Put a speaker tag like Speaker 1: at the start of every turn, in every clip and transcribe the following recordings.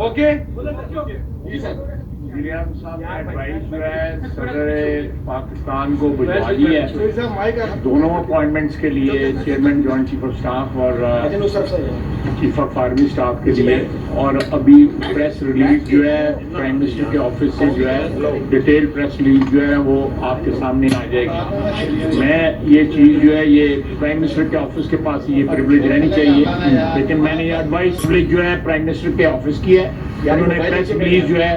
Speaker 1: Okay जी sir. गिरियान साहब का advice जो है सदर पाकिस्तान को भिजवा दी है दोनों अपॉइंटमेंट्स के लिए, chairman joint chief of staff और चीफ ऑफ आर्मी स्टाफ के लिए। और अभी प्रेस रिलीज जो है प्राइम मिनिस्टर के ऑफिस से जो है डिटेल प्रेस रिलीज जो है वो आपके सामने आ जाएगी। मैं ये चीज़ जो है ये प्राइम मिनिस्टर के ऑफिस के पास ये प्रिविलेज रहनी चाहिए, लेकिन मैंने ये एडवाइस प्रिविलेज जो है प्राइम मिनिस्टर के ऑफिस की है। उन्होंने प्रेस रिलीज जो है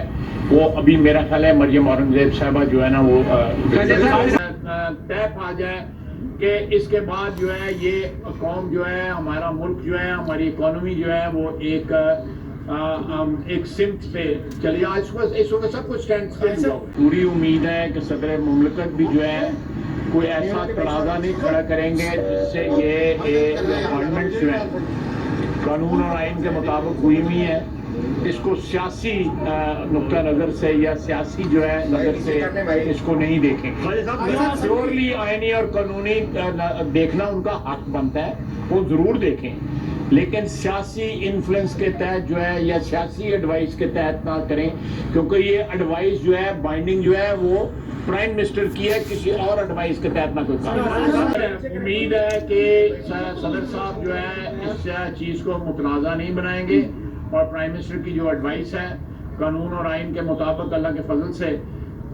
Speaker 1: वो अभी मेरा ख्याल है मरियम औरंगजेब साहबा जो है ना वो तय पा जाए कि इसके बाद जो है ये कौम जो है, हमारा मुल्क जो है, हमारी इकोनॉमी जो है वो एक सिमत पे चली जाए। इस वक्त सब कुछ स्टैंड पूरी उम्मीद है कि सदर मुमलकत भी जो है कोई ऐसा तनाज़ा नहीं खड़ा करेंगे जिससे ये अपॉइंटमेंट जो है कानून और आइन के मुताबिक हुई हुई है। इसको सियासी नुक्ता नज़र से या सियासी जो है नज़र से इसको नहीं देखेंगे। प्योरली आइनी और कानूनी देखना उनका हक बनता है, वो ज़रूर देखें, लेकिन सियासी इन्फ्लुएंस के तहत जो है या सियासी एडवाइस के तहत ना करें, क्योंकि ये एडवाइस जो है बाइंडिंग जो है वो प्राइम मिनिस्टर की है, किसी और एडवाइस के तहत ना कोई काम। उम्मीद है कि सदर साहब जो है इस चीज़ को मुतनाज़ा नहीं बनाएंगे और प्राइम मिनिस्टर की जो एडवाइस है कानून और आइन के मुताबिक अल्लाह के फजल से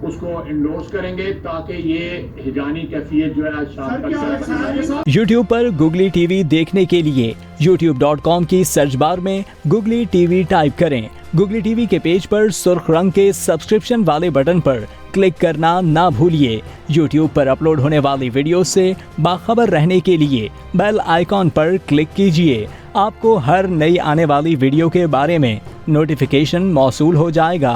Speaker 1: उसको इंडोर्स करेंगे ताकि ये हिजानी कैफियत जो है आज शाम तक।
Speaker 2: YouTube पर Googly TV देखने के लिए youtube.com की सर्च बार में Googly TV टाइप करें। Googly TV के पेज पर सुर्ख रंग के सब्सक्रिप्शन वाले बटन पर क्लिक करना ना भूलिए। YouTube पर अपलोड होने वाली वीडियो से बाखबर रहने के लिए बेल आइकॉन पर क्लिक कीजिए। आपको हर नई आने वाली वीडियो के बारे में नोटिफिकेशन मौसूल हो जाएगा।